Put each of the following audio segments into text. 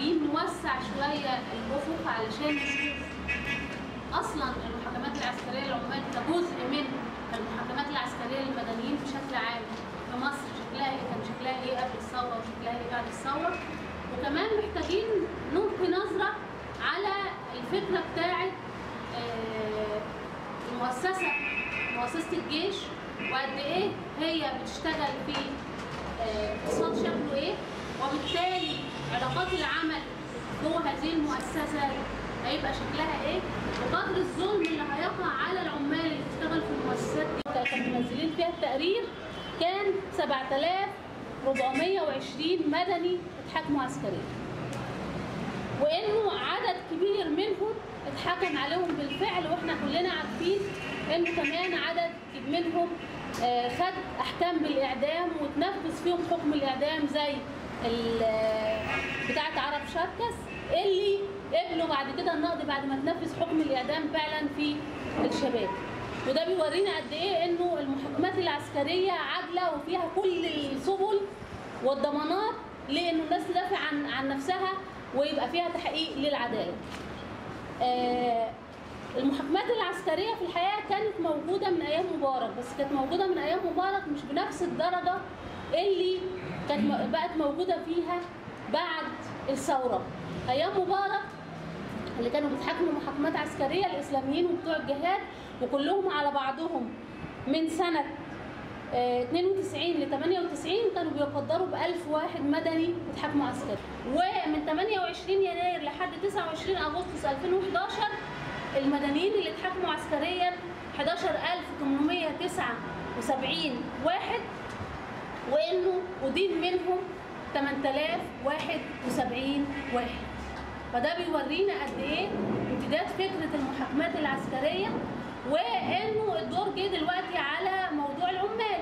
محتاجين نوسع شويه الافق علشان نشوف اصلا المحاكمات العسكريه للعمال كجزء من المحاكمات العسكريه للمدنيين بشكل عام في مصر شكلها ايه، كان شكلها ايه قبل الثوره وشكلها ايه بعد الثوره. وكمان محتاجين نلقي نظره على الفكره بتاعه مؤسسه الجيش وقد ايه هي بتشتغل في اقتصاد شكله ايه، وبالتالي علاقات العمل جوه هذه المؤسسه هيبقى شكلها ايه، وقدر الظلم اللي هيقع على العمال اللي بتشتغل في المؤسسات دي. كانوا منزلين فيها التقرير كان 7420 مدني اتحاكموا عسكريا، وانه عدد كبير منهم اتحكم عليهم بالفعل، واحنا كلنا عارفين انه كمان عدد منهم خد احكام بالاعدام وتنفذ فيهم حكم الاعدام زي بتاعه عرب شركس اللي قبلوا بعد كده النقض بعد ما تنفذ حكم الاعدام فعلا في الشباب. وده بيورينا قد ايه انه المحاكمات العسكريه عادله وفيها كل السبل والضمانات لانه الناس تدافع عن نفسها ويبقى فيها تحقيق للعداله. المحاكمات العسكريه في الحقيقه كانت موجوده من ايام مبارك، بس كانت موجوده من ايام مبارك مش بنفس الدرجه اللي كانت بقت موجوده فيها بعد الثوره. ايام مبارك اللي كانوا بيتحاكموا محاكمات عسكريه الاسلاميين وبتوع الجهاد وكلهم على بعضهم من سنه 92 ل 98 كانوا بيقدروا ب 1000 واحد مدني اتحاكموا عسكري، ومن 28 يناير لحد 29 اغسطس 2011 المدنيين اللي اتحاكموا عسكريا 11879 واحد، وانه أدين منهم 8071 واحد. فده بيورينا قد ايه امتداد فكره المحاكمات العسكريه، وانه الدور جه دلوقتي على موضوع العمال،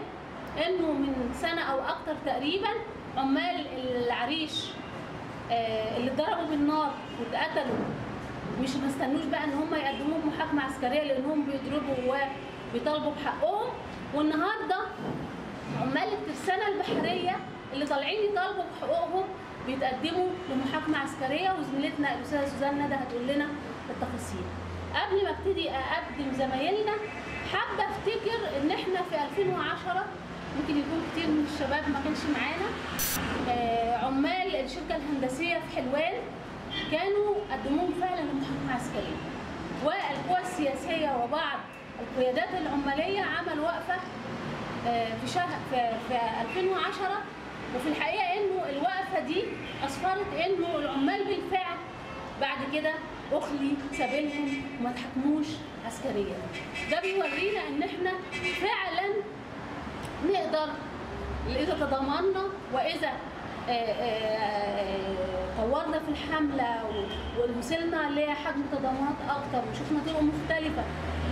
انه من سنه او اكتر تقريبا عمال العريش اللي اتضربوا بالنار واتقتلوا مش مستنوش بقى ان هم يقدموا محاكمه عسكريه لانهم بيضربوا وبيطالبوا بحقهم، والنهارده عمال الترسانه البحريه اللي طالعين يطالبوا بحقوقهم بيتقدموا لمحاكمه عسكريه، وزميلتنا الاستاذه سوزان ندى هتقول لنا التفاصيل. قبل ما ابتدي اقدم زمايلنا حابه افتكر ان احنا في 2010 ممكن يكون كتير من الشباب ما كانش معانا، عمال الشركه الهندسيه في حلوان كانوا قدموهم فعلا لمحاكمه عسكريه، والقوى السياسيه وبعض القيادات العماليه عملوا وقفه في شهر في 2010، وفي الحقيقه انه الوقفه دي اسفرت انه العمال بالفعل بعد كده اخلي سبيلهم وما اتحكموش عسكريا. ده بيورينا ان احنا فعلا نقدر اذا تضامنا واذا طورنا في الحمله ووصلنا لحجم تضامنات اكتر وشفنا طرق مختلفه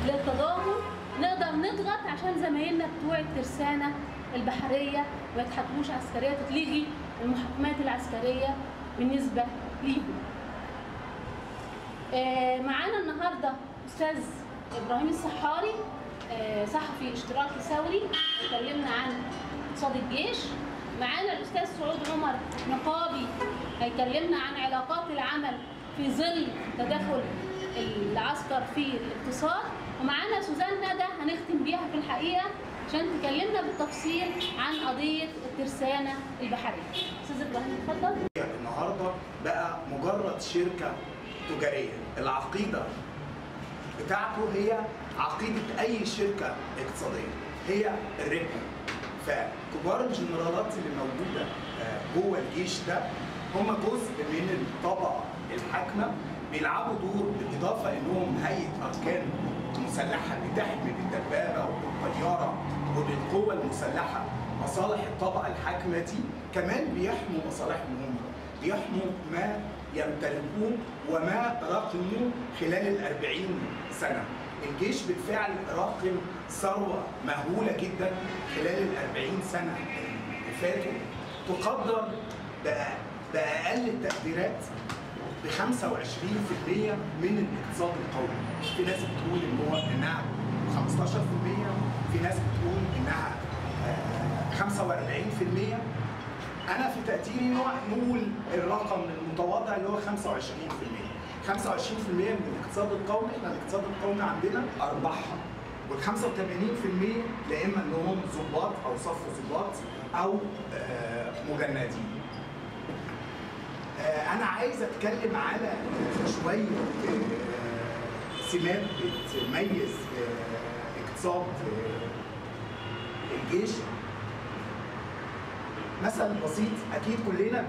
للتضامن نقدر نضغط عشان زمايلنا بتوع الترسانه البحريه ما يتحكموش عسكريا، تتلغي المحاكمات العسكريه بالنسبه ليهم. معانا النهارده استاذ ابراهيم الصحاري صحفي اشتراكي ثوري اتكلمنا عن اقتصاد الجيش. معانا الاستاذ سعود عمر نقابي هيكلمنا عن علاقات العمل في ظل تدخل العسكر في الاقتصاد. ومعانا سوزان ندى هنختم بيها في الحقيقه عشان تكلمنا بالتفصيل عن قضيه الترسانه البحريه. استاذ ابراهيم اتفضل. النهارده بقى مجرد شركه تجاريه، العقيده بتاعته هي عقيده اي شركه اقتصاديه، هي الربح. فكبار الجنرالات اللي موجوده جوه الجيش ده هم جزء من الطبقه الحاكمه، بيلعبوا دور بالاضافه انهم هيئه اركان مسلحه بتحمي بالدبابه وبالطياره وبالقوه المسلحه مصالح الطبقه الحاكمه دي، كمان بيحموا مصالحهم هم، بيحموا ما يمتلكوه وما راقموه خلال 40 سنه. الجيش بالفعل راقم ثروه مهوله جدا خلال 40 سنه اللي فاتوا، تقدر باقل التقديرات ب 25% من الاقتصاد القومي. في ناس بتقول انها 15%، في ناس بتقول انها 45%. انا في تقديري نقول الرقم المتواضع اللي هو 25%. 25% من الاقتصاد القومي، احنا الاقتصاد القومي عندنا ارباحها، وال 85% لا اما انهم ضباط او صف ضباط او مجندين. انا عايز اتكلم على شويه سمات بتميز اقتصاد الجيش. مثل بسيط، اكيد كلنا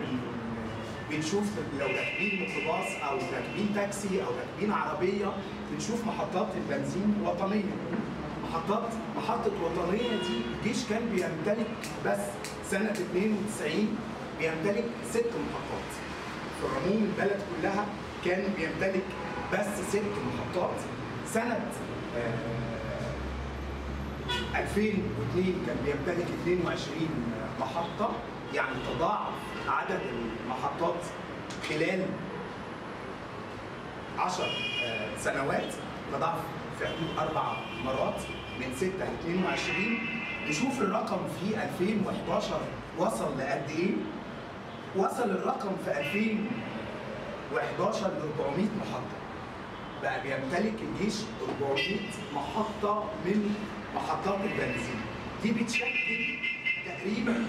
بنشوف لو راكبين ميكروباص او راكبين تاكسي او راكبين عربيه بنشوف محطات البنزين وطنيه. محطه وطنيه دي الجيش كان بيمتلك بس سنه 92 بيمتلك 6 محطات. في عموم البلد كلها كان بيمتلك بس 6 محطات. سنه 2002 كان بيمتلك 22 محطة، يعني تضاعف عدد المحطات خلال 10 سنوات، تضاعف في حدود 4 مرات من 6 ل 22. نشوف الرقم في 2011 وصل لقد إيه؟ وصل الرقم في 2011 ل 400 محطة. بقى بيمتلك الجيش 400 محطة من محطات البنزين. دي بتشكل تقريبا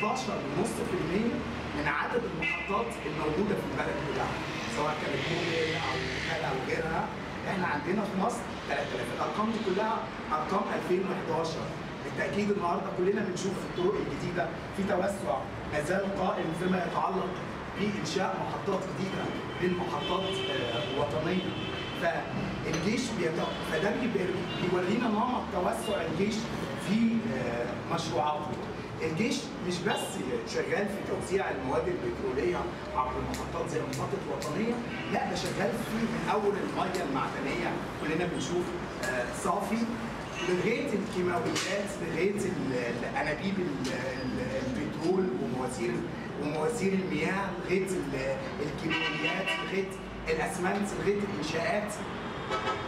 13.5% من عدد المحطات الموجوده في البلد كلها، سواء كانت موبيل او وكاله او غيرها. احنا عندنا في مصر 3000. الارقام دي كلها ارقام 2011. بالتاكيد النهارده كلنا بنشوف في الطرق الجديده في توسع ما زال قائم فيما يتعلق بانشاء محطات جديده للمحطات وطنيه. فالجيش فده بيورينا نمط توسع الجيش في مشروعاته. الجيش مش بس شغال في توزيع المواد البتروليه عبر المحطات زي المحطه الوطنيه، لا ده شغال في من اول الميه المعدنيه كلنا بنشوف صافي، لغايه الكيماويات، لغايه انابيب البترول ومواسير المياه، لغايه الكيماويات، لغايه الاسمنت، لغايه الانشاءات،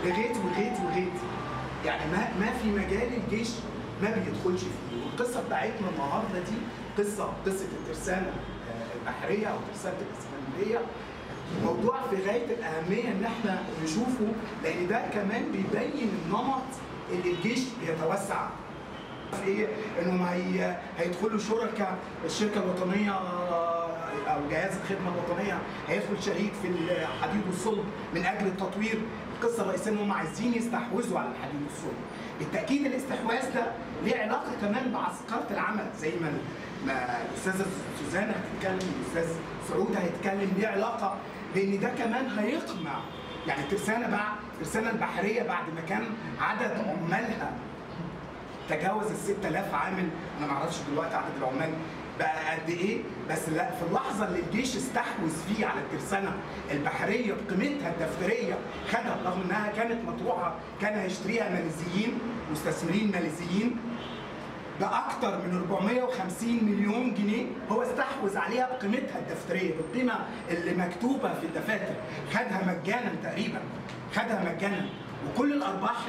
لغايه يعني ما في مجال الجيش ما بيدخلش فيه. والقصه بتاعتنا النهارده دي قصه الترسانه البحريه او ترسانه الاسكندريه، موضوع في غايه الاهميه ان احنا نشوفه، لان ده كمان بيبين النمط اللي الجيش بيتوسع في انهم هيدخلوا شركاء. الشركه الوطنيه او جهاز الخدمه الوطنيه هيدخل شريك في الحديد والصلب من اجل التطوير. القصه الرئيسيه انهم عايزين يستحوذوا على الحديد والصلب. بالتاكيد الاستحواذ ده ليه علاقه كمان بعسكره العمل، زي ما الاستاذه سوزان هتتكلم، الاستاذ سعود هيتكلم، ليه علاقه بان ده كمان هيقمع. يعني الترسانه البحريه بعد ما كان عدد عمالها تجاوز ال 6000 عامل، انا ما اعرفش دلوقتي عدد العمال بقى قد ايه، بس لا، في اللحظه اللي الجيش استحوذ فيه على الترسانه البحريه بقيمتها الدفتريه، خدها رغم انها كانت مطروحه، كان هيشتريها ماليزيين، مستثمرين ماليزيين باكثر من 450 مليون جنيه، هو استحوذ عليها بقيمتها الدفتريه، بالقيمه اللي مكتوبه في الدفاتر، خدها مجانا تقريبا، خدها مجانا. وكل الارباح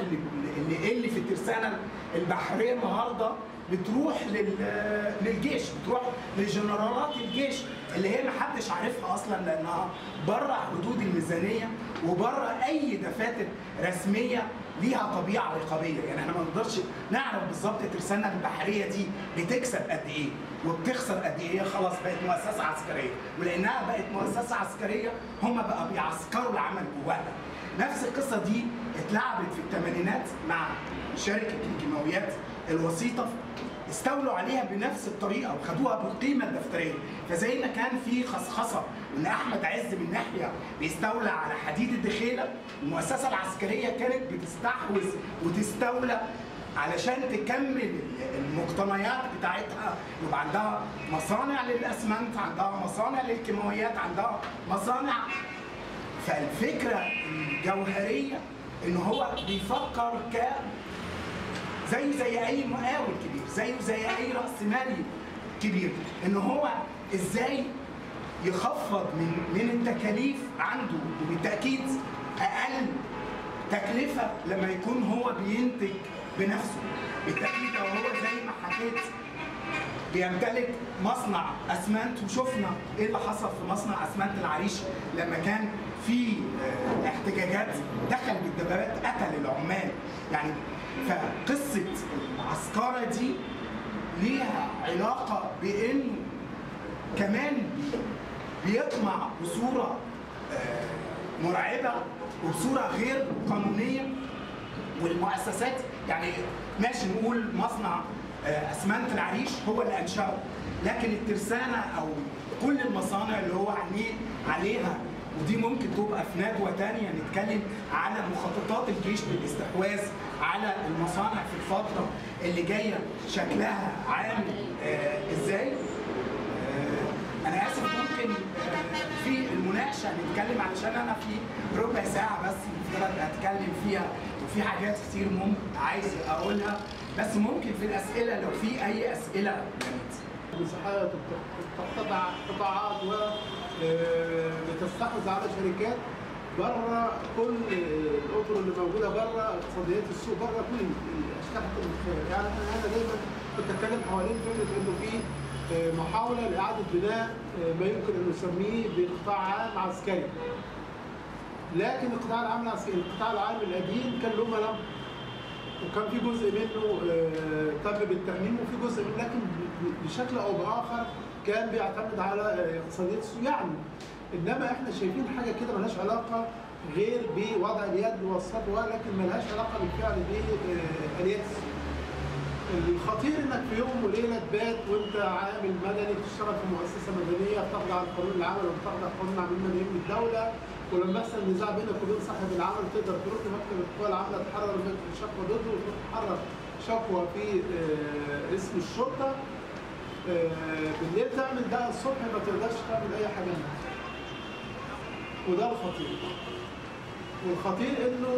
اللي في الترسانه البحريه النهارده بتروح للجيش، بتروح لجنرالات الجيش اللي هي محدش عارفها اصلا، لانها بره حدود الميزانيه وبره اي دفاتر رسميه ليها طبيعه رقابيه. يعني احنا ما نقدرش نعرف بالظبط الترسانه البحريه دي بتكسب قد ايه وبتخسر قد ايه. خلاص بقت مؤسسه عسكريه، ولانها بقت مؤسسه عسكريه هم بقى بيعسكروا العمل جواها. نفس القصه دي اتلعبت في الثمانينات مع شركه الكيماويات الوسيطه، استولوا عليها بنفس الطريقه وخدوها بالقيمه الدفتريه. فزي ما كان في خصخصه ان احمد عز من ناحيه بيستولى على حديد الدخيله، المؤسسه العسكريه كانت بتستحوذ وتستولى علشان تكمل المقتنيات بتاعتها، يبقى عندها مصانع للاسمنت، عندها مصانع للكيماويات، عندها مصانع. فالفكره الجوهريه ان هو بيفكر زي اي مقاول كبير، زي اي راس مالي كبير، ان هو ازاي يخفض من التكاليف عنده، وبالتاكيد اقل تكلفه لما يكون هو بينتج بنفسه. بالتاكيد لو هو زي ما حكيت بيمتلك مصنع اسمنت، وشفنا ايه اللي حصل في مصنع اسمنت العريش لما كان في احتجاجات، دخل بالدبابات قتل العمال. يعني فقصه العسكره دي ليها علاقه بانه كمان بيطمع بصوره مرعبه وبصوره غير قانونيه. والمؤسسات يعني ماشي نقول مصنع اسمنت العريش هو اللي انشاه، لكن الترسانه او كل المصانع اللي هو عليها، ودي ممكن تبقى في ندوه ثانيه نتكلم على مخططات الجيش للاستحواذ على المصانع في الفتره اللي جايه شكلها عامل ازاي. انا اسف ممكن في المناقشه نتكلم علشان انا في ربع ساعه بس المفترض اتكلم فيها، وفي حاجات كتير ممكن عايز اقولها، بس ممكن في الاسئله لو في اي اسئله. المساحات تقتطع قطاعات وتستحوذ على شركات بره كل الاطر اللي موجوده بره اقتصاديات السوق، بره كل الاشكال الخير. يعني انا دايما كنت اتكلم حوالين فكره انه في محاوله لاعاده بناء ما يمكن ان نسميه بقطاع عام عسكري. لكن القطاع العام العسكري، القطاع العام القديم كان له ملامح، وكان في جزء منه تم بالتأميم وفي جزء منه، لكن بشكل او باخر كان بيعتمد على اقتصاديات السوق. يعني انما احنا شايفين حاجه كده ملهاش علاقه غير بوضع اليد والسطوه، لكن ملهاش علاقه بالفعل باليات السوق. الخطير انك في يوم وليله تبات وانت عامل مدني بتشتغل في مؤسسه مدنيه بتخضع لقانون العمل وبتخضع لقانون العمل المدني من الدوله، ولما يحصل نزاع بينك وبين صاحب العمل تقدر تروح لمكتب القوى العامله تحرر شكوى ضده، وتروح تحرر شكوى في اسم الشرطه. بالليل تعمل ده، الصبح ما تقدرش تعمل اي حاجه منها. وده الخطير. والخطير انه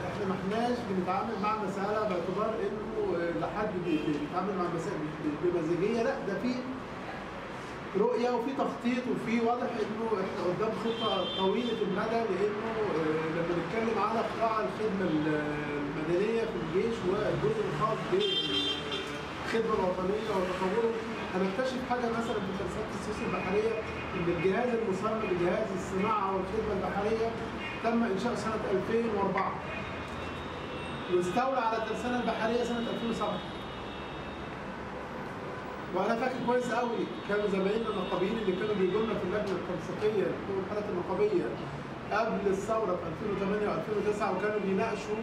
احنا ما احناش بنتعامل مع مساله باعتبار انه لحد بيتعامل مع مسائل بمزاجيه، لا ده في رؤيه وفي تخطيط وفي واضح انه احنا قدام خطه طويله المدى. لانه لما نتكلم على قطاع الخدمه المدنيه في الجيش والجزء الخاص بالخدمه الوطنيه وتطوره، هنكتشف حاجه مثلا في ترسانه السويس البحريه ان الجهاز المسمى بجهاز الصناعه والخدمه البحريه تم انشاؤه سنه 2004 واستولى على الترسانه البحريه سنه 2007. وانا فاكر كويس قوي كانوا زمايلنا النقابيين اللي كانوا بيجوا لنا في اللجنه التنسيقيه في الحالات النقابيه قبل الثوره في 2008 و2009، وكانوا بيناقشوا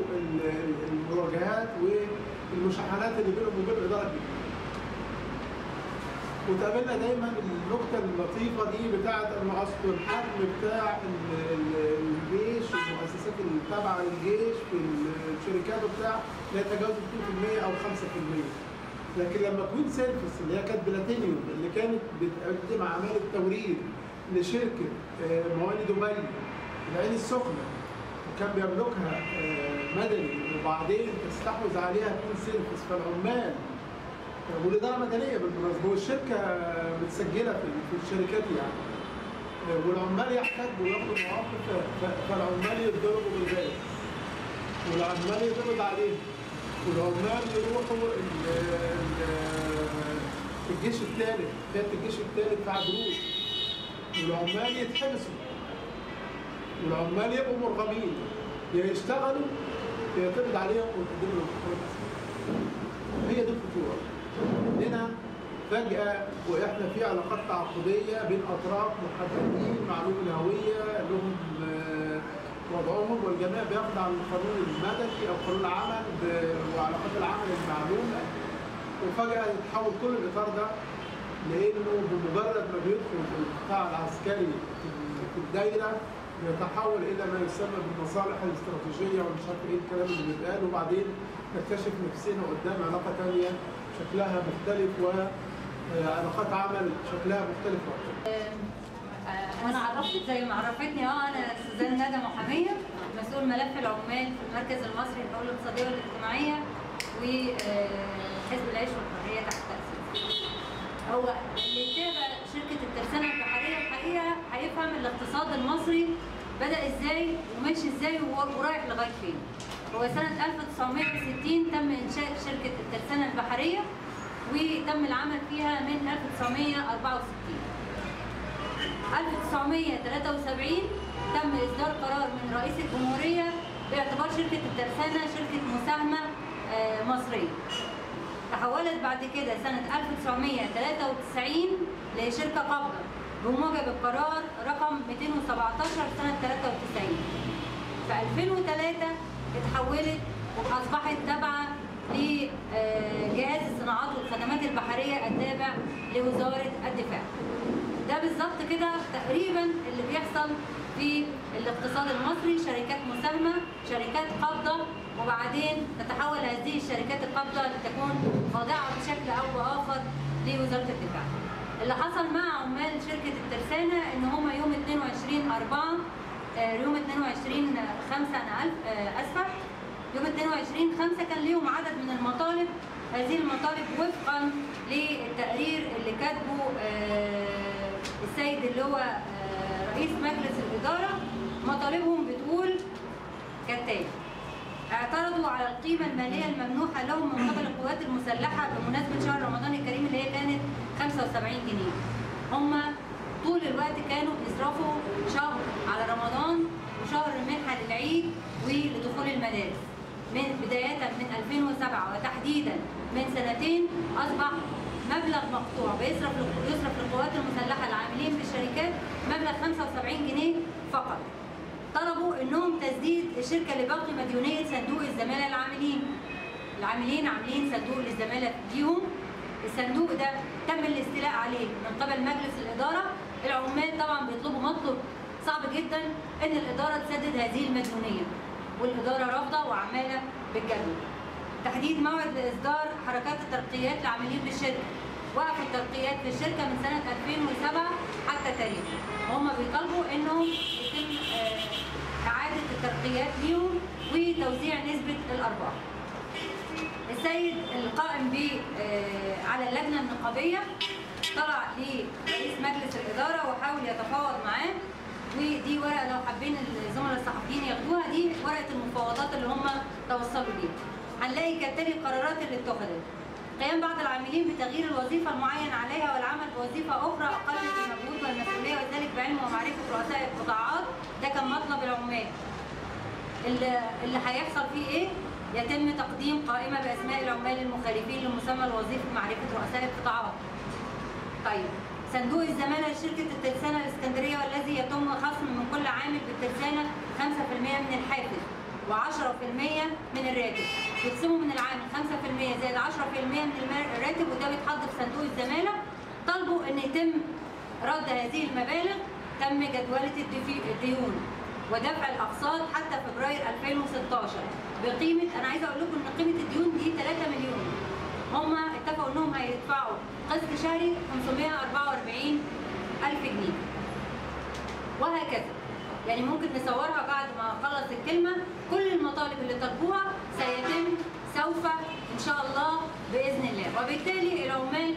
المواجهات والمشاحنات اللي بينهم وبين الاداره دي. وتقابلنا دايما النكته اللطيفه دي بتاعت انه اصل الحجم بتاع الجيش والمؤسسات اللي تابعه للجيش في الشركات وبتاع لا يتجاوز 2% او 5%. لكن لما كوين سيرفيس اللي هي كانت بلاتينيوم اللي كانت بتقدم اعمال التوريد لشركه مواني دبي العين السخنه وكان بيملكها مدني وبعدين تستحوذ عليها كوين سيرفيس، فالعمال والاداره مدنيه بالمناسبه والشركه متسجله في الشركات يعني، والعمال يحتاجوا وياخدوا مواقف، فالعمال يتضربوا بالغاز والعمال يتقبض عليهم والعمال يروحوا الجيش الثالث، كانت الجيش الثالث في عجروس، والعمال يتحبسوا والعمال يبقوا مرغمين يا يشتغلوا يا يتقبض عليهم ويقدموا لهم حقوق. هي دي الخطوره. هنا فجأة وإحنا في علاقات تعاقدية بين أطراف محددين معلوم الهوية لهم وضعهم، والجميع بيخضع للقانون المدني أو قانون العمل وعلاقات العمل المعلومة، وفجأة يتحول كل الإطار ده لأنه بمجرد ما بيدخل في القطاع العسكري في الدايرة يتحول إلى ما يسمى بالمصالح الاستراتيجية ومش عارف إيه الكلام اللي بيتقال، وبعدين نكتشف نفسنا قدام علاقة تانية شكلها مختلف وعلاقات عمل شكلها مختلف أكتر. أنا عرفتك زي ما عرفتني أنا سوزان ندى محامية مسؤول ملف العمال في المركز المصري للحقوق الاقتصادية والاجتماعية وحزب العيش والحرية تحت تأسيس. هو اللي يتابع شركة الترسانة البحرية الحقيقة هيفهم الاقتصاد المصري بدأ ازاي وماشي ازاي ورايح لغاية فين. هو سنة 1960 تم إنشاء شركة الترسانة البحرية وتم العمل فيها من 1964. 1973 تم إصدار قرار من رئيس الجمهورية باعتبار شركة الترسانة شركة مساهمة مصرية. تحولت بعد كده سنة 1993 لشركة قابضة بموجب القرار رقم 217 سنة 93. في 2003 اتحولت وأصبحت تابعة لجهاز الصناعات والخدمات البحرية التابع لوزارة الدفاع. ده بالظبط كده تقريبا اللي بيحصل في الاقتصاد المصري، شركات مساهمة، شركات قابضة، وبعدين تتحول هذه الشركات القابضة لتكون خاضعة بشكل أو بآخر لوزارة الدفاع. اللي حصل مع عمال شركة الترسانة إن هم يوم 22/5 أنا أسفة، يوم 22/5 كان ليهم عدد من المطالب. هذه المطالب وفقا للتقرير اللي كاتبه السيد اللي هو رئيس مجلس الإدارة. مطالبهم بتقول كالتالي: اعترضوا على القيمة المالية الممنوحة لهم من قبل القوات المسلحة بمناسبة شهر رمضان الكريم اللي هي كانت 75 جنيه. هم طول الوقت كانوا بيصرفوا شهر على رمضان وشهر منحة للعيد ولدخول المدارس. من بداية من 2007 وتحديدا من سنتين أصبح مبلغ مقطوع يصرف للقوات المسلحة العاملين بالشركات مبلغ 75 جنيه فقط. طلبوا انهم تسديد الشركه لباقي مديونيه صندوق الزماله العاملين عاملين صندوق للزماله ليهم. الصندوق ده تم الاستيلاء عليه من قبل مجلس الاداره. العمال طبعا بيطلبوا مطلب صعب جدا ان الاداره تسدد هذه المديونيه، والاداره رافضه وعماله بالجدول. تحديد موعد لاصدار حركات الترقيات للعاملين بالشركه. وقف الترقيات في الشركه من سنه 2007 حتى تاريخ. هم بيطالبوا انهم يتم اعاده الترقيات ليهم وتوزيع نسبه الارباح. السيد القائم على اللجنه النقابيه طلع لرئيس مجلس الاداره وحاول يتفاوض معاه، ودي ورقه لو حابين الزملاء الصحفيين ياخدوها، دي ورقه المفاوضات اللي هم توصلوا ليها. هنلاقي كالتالي القرارات اللي اتخذت: قيام بعض العاملين بتغيير الوظيفه المعين عليها والعمل بوظيفه اخرى اقل في المجهود والمسؤوليه، وذلك بعلم ومعرفه رؤساء القطاعات. ده كان مطلب العمال. اللي هيحصل فيه ايه؟ يتم تقديم قائمه باسماء العمال المخالفين لمسمى الوظيفه معرفه رؤساء القطاعات. طيب، صندوق الزماله لشركه الترسانه الاسكندريه، والذي يتم خصم من كل عامل بالترسانه 5% من الحافز و10% من الراتب. يقسموا من العامل 5% زائد 10% من الراتب، وده بيتحط في صندوق الزماله. طلبوا ان يتم رد هذه المبالغ، تم جدولة الديون ودفع الاقساط حتى فبراير 2016 بقيمه، انا عايزه اقول لكم ان قيمه الديون دي 3 مليون. هم اتفقوا انهم هيدفعوا قسط شهري 544,000 جنيه وهكذا. يعني ممكن نصورها بعد ما اخلص الكلمه. كل المطالب اللي طلبوها سيتم سوف ان شاء الله باذن الله. وبالتالي العمال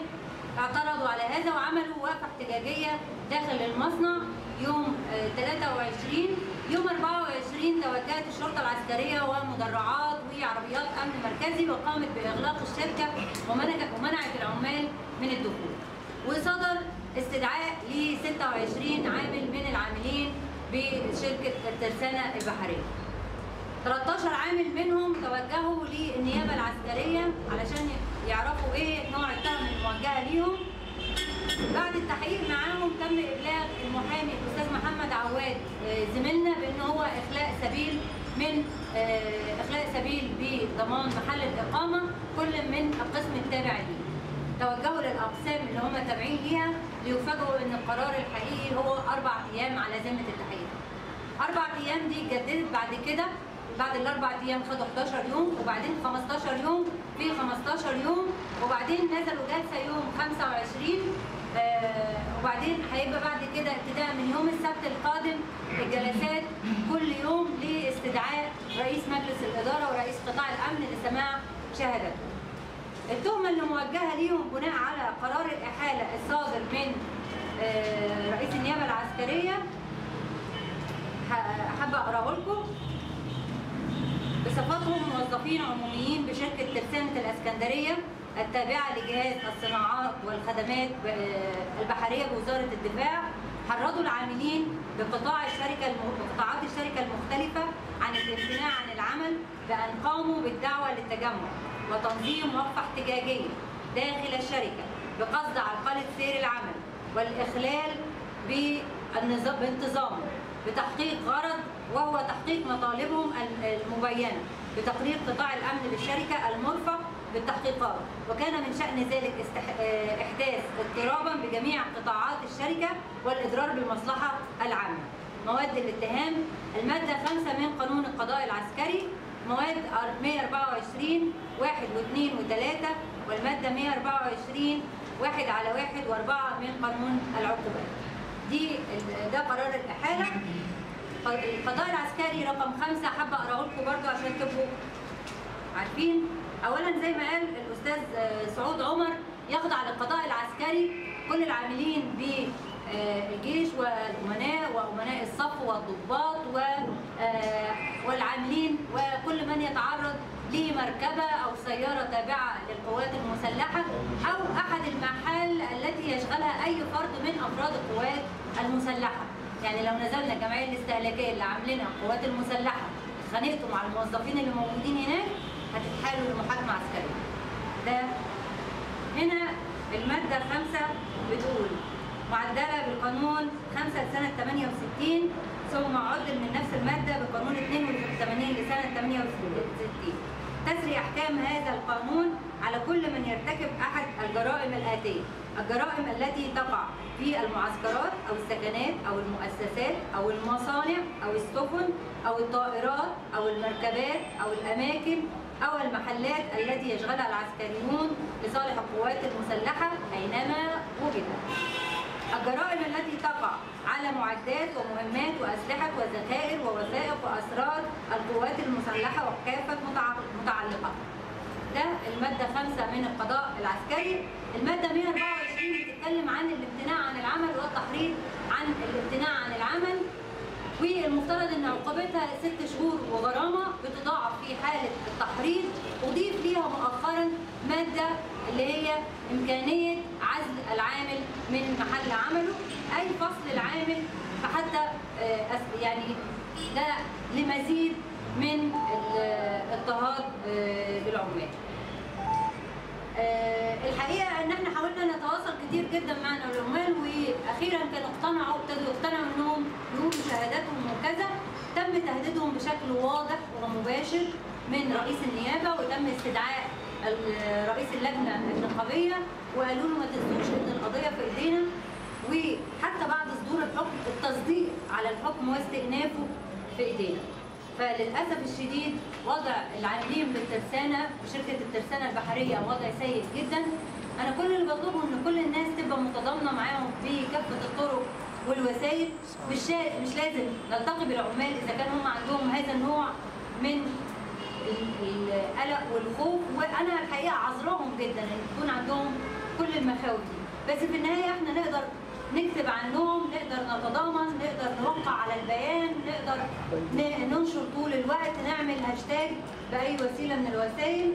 اعترضوا على هذا وعملوا وقفه احتجاجيه داخل المصنع يوم 23. يوم 24 توجهت الشرطه العسكريه ومدرعات وعربيات امن مركزي وقامت باغلاق الشركه ومنعت العمال من الدخول. وصدر استدعاء ل 26 عامل من العاملين بشركه الترسانه البحريه. 13 عامل منهم توجهوا للنيابه العسكريه علشان يعرفوا ايه نوع التهم الموجهه ليهم. بعد التحقيق معاهم تم ابلاغ المحامي الاستاذ محمد عواد زميلنا بان هو اخلاء سبيل بضمان محل الاقامه كل من القسم التابع ليه. توجهوا للاقسام اللي هم تابعين ليها ليفاجئوا ان القرار الحقيقي هو 4 ايام على ذمه التحقيق. 4 ايام دي اتجددت بعد كده. بعد الاربع ايام خدوا 11 يوم، وبعدين 15 يوم في 15 يوم، وبعدين نزلوا جلسه يوم 25. وبعدين هيبقى بعد كده ابتداء من يوم السبت القادم الجلسات كل يوم لاستدعاء رئيس مجلس الاداره ورئيس قطاع الامن لسماع شهادته. التهمه اللي موجهه ليهم بناء على قرار الاحاله الصادر من رئيس النيابه العسكريه حابه اقراه لكم. بصفتهم موظفين عموميين بشركه ترسانه الاسكندريه التابعة لجهاز الصناعات والخدمات البحرية بوزارة الدفاع حرضوا العاملين بقطاعات الشركة المختلفة عن الامتناع عن العمل بأن قاموا بالدعوة للتجمع وتنظيم وقفة احتجاجية داخل الشركة بقصد عرقلة سير العمل والإخلال بانتظامه بتحقيق غرض وهو تحقيق مطالبهم المبينة بتقرير قطاع الأمن بالشركة المرفق بالتحقيقات، وكان من شأن ذلك إحداث اضطرابا بجميع قطاعات الشركة والإضرار بالمصلحة العامة. مواد الاتهام: المادة 5 من قانون القضاء العسكري، مواد 124 1 و2 و3، والمادة 124 1 على 1 و4 من قانون العقوبات. ده قرار الإحالة. القضاء العسكري رقم 5 حابة أقراه لكم برضه عشان تبقوا عارفين. أولا زي ما قال الأستاذ سعود عمر، يخضع للقضاء العسكري كل العاملين بالجيش والأمناء وأمناء الصف والضباط والعاملين وكل من يتعرض لمركبة أو سيارة تابعة للقوات المسلحة أو أحد المحال التي يشغلها أي فرد من أفراد القوات المسلحة. يعني لو نزلنا الجمعية الاستهلاكية اللي عاملينها القوات المسلحة اتخانقتوا مع الموظفين اللي موجودين هناك هتتحالوا لمحاكمة عسكرية. ده هنا المادة 5 بتقول معدلة بالقانون 5 لسنة 68 ثم عدل من نفس المادة بقانون 82 لسنة 68. تسري أحكام هذا القانون على كل من يرتكب أحد الجرائم الآتية: الجرائم التي تقع في المعسكرات أو السكنات أو المؤسسات أو المصانع أو السفن أو الطائرات أو المركبات أو الأماكن أو المحلات التي يشغلها العسكريون لصالح القوات المسلحة أينما وجدت. الجرائم التي تقع على معدات ومهمات وأسلحة وذخائر ووثائق وأسرار القوات المسلحة وكافة متعلقاتها. ده المادة 5 من القضاء العسكري. المادة 124 بتتكلم عن الامتناع عن العمل والتحريض عن الامتناع عن العمل، والمفترض ان عقوبتها 6 شهور وغرامه بتضاعف في حاله التحريض. اضيف ليها مؤخرا ماده اللي هي امكانيه عزل العامل من محل عمله اي فصل العامل، فحتى يعني ده لمزيد من الاضطهاد بالعمال. الحقيقه ان احنا حاولنا نتواصل كتير جدا مع العمال، واخيرا كانوا ابتدوا يقتنعوا انهم يقولوا شهاداتهم وكذا. تم تهديدهم بشكل واضح ومباشر من رئيس النيابه، وتم استدعاء رئيس اللجنه النقابيه وقالوا له ما تنسوش ان القضيه في ايدينا، وحتى بعد صدور الحكم التصديق على الحكم واستئنافه في ايدينا. فللاسف الشديد وضع العاملين بالترسانه بشركه الترسانه البحريه وضع سيء جدا. انا كل اللي بطلبه ان كل الناس تبقى متضامنه معاهم بكافه الطرق والوسائل. مش لازم نلتقي بالعمال اذا كان هم عندهم هذا النوع من القلق والخوف، وانا الحقيقه عذراهم جدا ان يكون عندهم كل المخاوف دي، بس في النهايه احنا نقدر نكتب عنهم، نقدر نتضامن، نقدر نوقع على البيان، نقدر ننشر طول الوقت، نعمل هاشتاج باي وسيله من الوسائل.